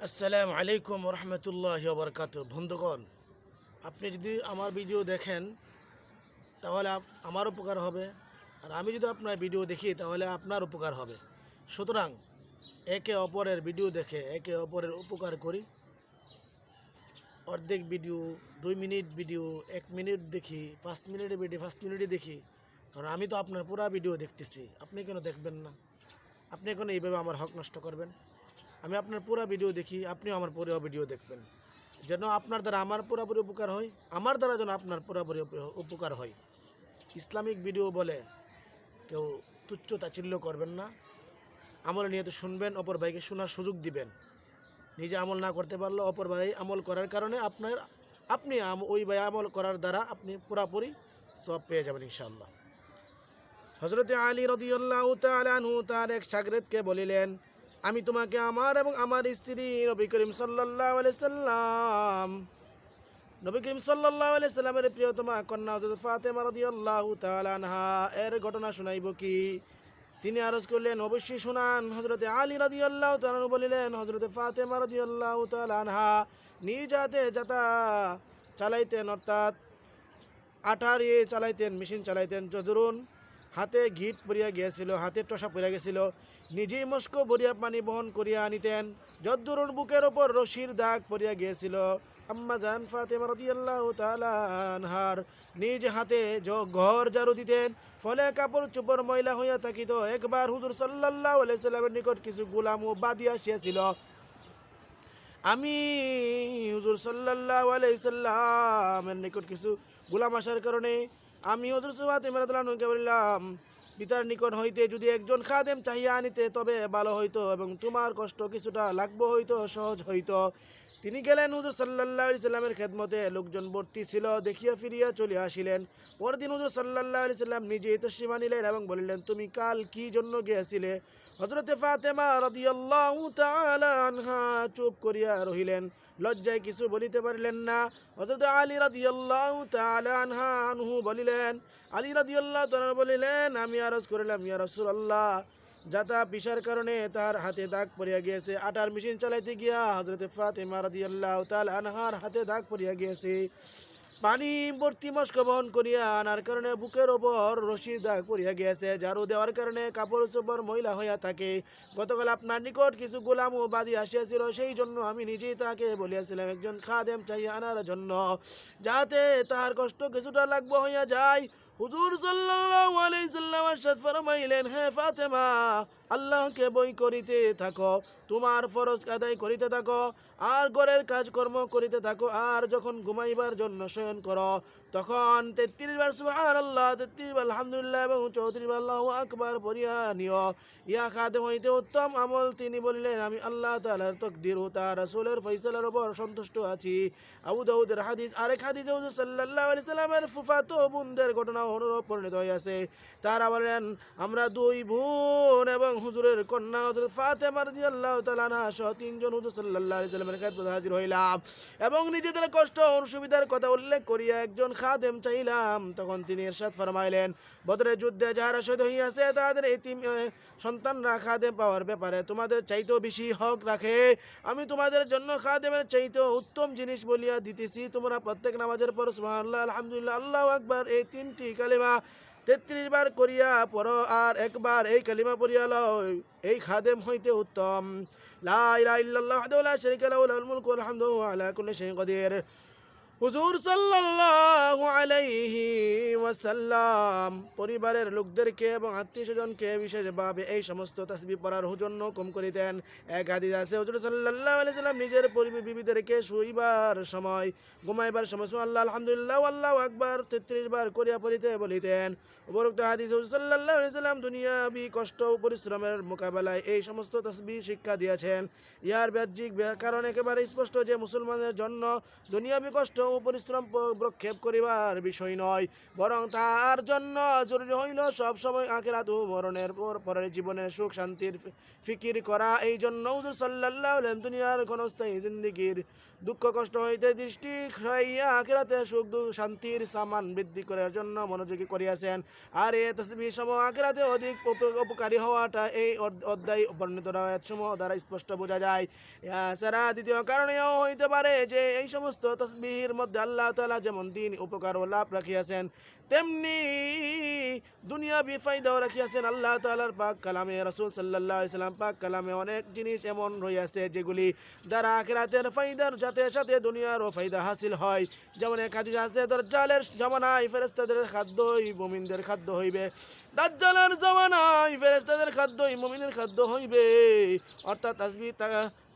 আসসালামু আলাইকুম রহমতুল্লাহি ওয়া বারাকাতুহু। বন্ধুগণ, আপনি যদি আমার ভিডিও দেখেন তাহলে আমার উপকার হবে, আর আমি যদি আপনার ভিডিও দেখি তাহলে আপনার উপকার হবে। সুতরাং একে অপরের ভিডিও দেখে একে অপরের উপকার করি। অর্ধেক ভিডিও, 2 মিনিট ভিডিও, 1 মিনিট দেখি, 5 মিনিটের ভিডিও 5 মিনিটই দেখি। কারণ আমি তো আপনার পুরো ভিডিও দেখতেছি, আপনি কেন দেখবেন না? আপনি কেন এইভাবে আমার হক নষ্ট করবেন? আমি আপনার পুরো ভিডিও দেখি, আপনিও আমার পুরো ভিডিও দেখবেন, যেন আপনার দ্বারা আমার পুরোপুরি উপকার হয়, আমার দ্বারা যেন আপনার পুরোপুরি উপকার হয়। ইসলামিক ভিডিও বলে কেউ তুচ্ছ তাচ্ছিল্য করবেন না। আমল নিয়ে তো শুনবেন, অপর ভাইকে শোনার সুযোগ দিবেন। নিজে আমল না করতে পারলে অপর ভাই আমল করার কারণে আপনি ওই ভাই আমল করার দ্বারা আপনি পুরাপুরি সব পেয়ে যাবেন ইনশাআল্লাহ। হযরতে আলী রাদিয়াল্লাহু তাআলা আনহু তার এক শাগরেদকে বলিলেন, আমি তোমাকে আমার এবং আমার স্ত্রী নবী করিম সাল্লাল্লাহু আলাইহি সাল্লাম নবী করিম সাল্লাল্লাহু আলাইহি সাল্লামের প্রিয়তমা কন্যা হযরত ফাতেমা রাদিয়াল্লাহু তাআলা আনহা এর ঘটনা শোনাইব কি? তিনি আরজ করলেন, অবশ্যই শোনান। হযরতে আলী রাদিয়াল্লাহু তাআলা আনহু বলিলেন, হযরতে ফাতেমা রাদিয়াল্লাহু তাআলা আনহা নিজ হাতে যাতা চালাইতেন, অর্থাৎ আটার চালাইতেন, মেশিন চালাইতেন। যদুরুন হাতে গিট পরিয়া গিয়েছিল, হাতে টসা পড়িয়া গেছিল, নিজেই মস্ক ভরিয়া পানি বহন করিয়া আনিতেন। যদ্দুরুন বুকের ওপর রশির দাগ পড়িয়া গিয়েছিল, আম্মা জান ফাতেমা রাদিয়াল্লাহু তাআলা আনহার নিজ হাতে ঘর ঝাড়ু দিতেন, ফলে কাপড় চোপড় ময়লা হইয়া থাকিত। একবার হুজুর সাল্লাল্লাহু আলাইহি সাল্লামের নিকট কিছু গোলাম ও বাদী আসিয়াছিল। আমি হুজুর সাল্লাল্লাহু আলাইহি সাল্লামের নিকট কিছু গোলাম আসার কারণে আমি হুজুর ফাতেমা রাদিয়াল্লাহু আনহাকে বললাম, পিতার নিকট হইতে যদি একজন খাদেম চাহিয়া আনিতে তবে ভালো হইতো এবং তোমার কষ্ট কিছুটা লাগবো হইতো, সহজ হইতো। তিনি গেলেন। হুজুর সাল্লাল্লাহু আলাইহি সাল্লামের খেদমতে লোকজন ভর্তি ছিল দেখিয়া ফিরিয়া চলিয়া আসিলেন। পরদিন হুজুর সাল্লাল্লাহু আলাইহি সাল্লাম নিজেই তশরিফ আনিলেন এবং বলিলেন, তুমি কাল কি জন্য গিয়েছিলে? হযরতে ফাতেমা রাদিয়াল্লাহু তাআলা আনহা চুপ করিয়া রহিলেন, লজ্জায় কিছু বলিতে পারিলেন না। হযরত আলী রাদিয়াল্লাহু তাআলা আনহু বলিলেন, আলী রাদিয়াল্লাহু তাআলা বলিলেন, আমি আরজ করিলাম, ইয়া রাসূলুল্লাহ, যাতা পিসার কারণে তার হাতে দাগ পড়িয়া গিয়েছে। আটার মেশিন চালাইতে গিয়া হযরতে ফাতেমা রাদিয়াল্লাহু তাআলা আনহার হাতে দাগ পড়িয়া গিয়েছে। পানি ভর্তি মস্ক বহন করিয়া আনার কারণে বুকের ওপর রশির দাগ পড়িয়া গিয়েছে। ঝাড়ু দেওয়ার কারণে কাপড় চোপড় ময়লা হইয়া থাকে। গতকাল আপনার নিকট কিছু গোলাম ও বাদী আসিয়াছিল, সেই জন্য আমি নিজেই তাকে বলিয়াছিলাম একজন খাদেম চাইয়া আনার জন্য, যাতে তাহার কষ্ট কিছুটা লাগবে হইয়া যায়। হুজুর সাল্লাল্লাহু আলাইহি সাল্লাম ইরশাদ ফরমাইলেন, হে ফাতেমা, আল্লাহকে বই করিতে থাকো, তোমার ফরজ আদায় করিতে থাকো, আর ঘরের কাজকর্ম করিতে থাকো, আর যখন ঘুমাইবার জন্য শয়ন করো তখন 33 বার সুবহানাল্লাহ, 33 বার আলহামদুলিল্লাহ এবং 34 বার আল্লাহু আকবার পড়িয়া নিও। ইয়া খাদেম হইতে উত্তম আমল। তিনি বলিলেন, আমি আল্লাহ তাআলার তাকদীর ও তার রাসূলের ফয়সালার উপর সন্তুষ্ট আছি। আবু দাউদের হাদিস। আরেক হাদিসে হুজুর সাল্লাল্লাহু আলাইহি সাল্লামের ফুফাতো বোনদের ঘটনা অনুরূপ বর্ণিত হইয়াছে। তারা বলেন, আমরা 2 বোন এবং হুজুরের কন্যা হযরত ফাতেমা রাদিয়াল্লাহু তাআলা আনহা সহ 3 জন হুজুর সাল্লাল্লাহু আলাইহি সাল্লামের খেদমতে হাজির হইলাম এবং নিজেদের কষ্ট ও অসুবিধার কথা উল্লেখ করিয়া একজন খাদেম চাইলাম। তখন তিনি ইরশাদ ফরমাইলেন, বদরের যুদ্ধে যাহারা শহীদ হইয়াছে তাদের এতিম সন্তানরা খাদেম পাওয়ার ব্যাপারে তোমাদের চাইতেও বেশি হক রাখে। আমি তোমাদের জন্য খাদেমের চাইতেও উত্তম জিনিস বলিয়া দিতেছি। তোমরা প্রত্যেক নামাজের পর সুবহানাল্লাহ, আলহামদুলিল্লাহ, আল্লাহু আকবার এই 3টি কালিমা 33 বার করিয়া পড়ো, আর একবার এই কালিমা পড়িয়া লও, এই খাদেম হইতে উত্তম। লা ইলাহা ইল্লাল্লাহু ওয়াহদাহু লা শারীকা লাহু লাহুল মুলকু ওয়া লাহুল হামদু ওয়া আলা কুল্লি শাইইন কাদির। হুজুর সাল্লাল্লাহু আলাইহি ওয়াসাল্লাম পরিবারের লোকদেরকে এবং আত্মীয়স্বজনকে বিশেষভাবে এই সমস্ত তাসবিহ পড়ার জন্য হুকুম করিতেন। এক হাদিস আছে, হুজুর সাল্লাল্লাহু আলাইহি সাল্লাম নিজের বিবিদেরকে শুইবার সময়, ঘুমাইবার সময় সুবহানাল্লাহ, আলহামদুলিল্লাহ, আল্লাহু আকবার 33 বার করিয়া পড়িতে বলিতেন। উপরোক্ত হাদিসে হুজুর সাল্লাল্লাহু আলাইহি সাল্লাম দুনিয়াবি কষ্ট ও পরিশ্রমের মোকাবেলায় এই সমস্ত তাসবিহ শিক্ষা দিয়েছেন। ইহার বাহ্যিক কারণ একেবারে স্পষ্ট যে মুসলমানের জন্য দুনিয়াবি কষ্ট ও পরিশ্রম প্রক্ষেপ করিবার বিষয় নয়, বরং তার জন্য জরুরি হইল সব সময় আখিরাত ও মরণের পরের জীবনের সুখ শান্তির ফিকির করা। এই জন্য হুজুর সাল্লাল্লাহু আলাইহি ওয়াসাল্লাম দুনিয়ার ক্ষণস্থায়ী জিন্দেগীর দুঃখ কষ্ট হইতে দৃষ্টি সরাইয়া আখিরাতে সুখ শান্তির সামান বৃদ্ধি করার জন্য মনোযোগী করিয়াছেন। আর এই তাসবিহ সমূহ আখিরাতে অধিক উপকারী হওয়াটা এই অধ্যায় বর্ণিত রাওয়ায়াত সমূহ দ্বারা স্পষ্ট বোঝা যায়। এছাড়া দ্বিতীয় কারণেও হইতে পারে যে এই সমস্ত তাসবিহের মধ্যে আল্লাহ তাআলা যেমন দিন উপকার ও লাভ রাখিয়াছেন, তেমনি দুনিয়াবি ফায়দাও রাখিয়াছেন। আল্লাহ তাআলার পাক কালামে, রাসূল সাল্লাল্লাহু আলাইহি সাল্লাম পাক কালামে অনেক জিনিস এমন রয়েছে যেগুলি দ্বারা আখিরাতের ফায়দার সাথে সাথে দুনিয়ারও ফায়দা হাসিল হয়। যেমন এক হাদিস আছে, দাজ্জালের জামানায় ফেরেশতাদের খাদ্যই মুমিনদের খাদ্য হইবে। দাজ্জালের জামানায় ফেরেশতাদের খাদ্যই মুমিনের খাদ্য হইবে। অর্থাৎ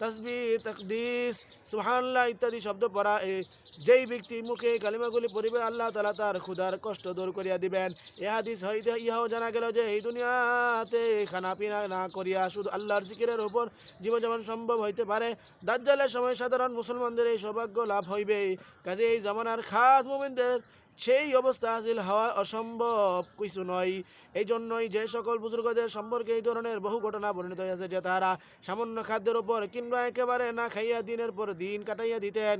তাসবিহ তাকদীস সুবহানাল্লাহ ইত্যাদি শব্দ পড়া যেই ব্যক্তি মুখে কালিমাগুলি পড়িবে, আল্লাহ তাআলা তার ক্ষুধার কষ্ট দূর করিয়া দিবেন। এ হাদিস হইতে ইহাও জানা গেল যে এই দুনিয়াতে খানাপিনা না করিয়া শুধু আল্লাহর জিকিরের উপর জীবনযাপন সম্ভব হইতে পারে। দাজ্জালের সময় সাধারণ মুসলমানদের এই সৌভাগ্য লাভ হইবে। কাজে এই জামানার খাস মুমিনদের সেই অবস্থা হাসিল হওয়া অসম্ভব কিছু নয়। এই জন্যই যে সকল বুজুর্গদের সম্পর্কে এই ধরনের বহু ঘটনা বর্ণিত হয়েছে যে তারা সামান্য খাদ্যের উপর কিংবা একেবারে না খাইয়া দিনের পর দিন কাটাইয়া দিতেন।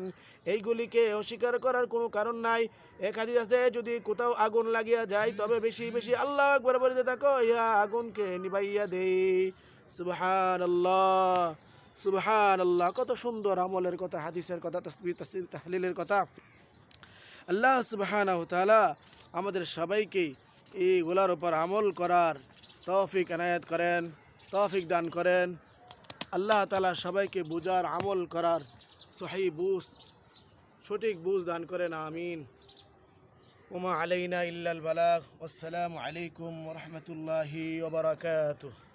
এইগুলিকে অস্বীকার করার কোনো কারণ নাই। এক হাদিস আছে, যদি কোথাও আগুন লাগিয়া যায় তবে বেশি বেশি আল্লাহু আকবার বলিতে থাকো, ইহা আগুনকে নিভাইয়া দেই। সুবহানাল্লাহ সুবহানাল্লাহ। কত সুন্দর আমলের কথা, হাদিসের কথা, তাসবিহ তাহলিলের কথা। আল্লাহ সুবহানাহু ওয়া তাআলা আমাদের সবাইকে এইগুলার উপর আমল করার তৌফিক এনায়েত করেন, তৌফিক দান করেন। আল্লাহ তাআলা সবাইকে বুঝার, আমল করার সঠিক বুঝ দান করেন। আমিন। ওমা আলাইনা ইল্লাল বালাগ। আসসালামু আলাইকুম ওয়া রাহমাতুল্লাহি ওয়া বারাকাতুহু।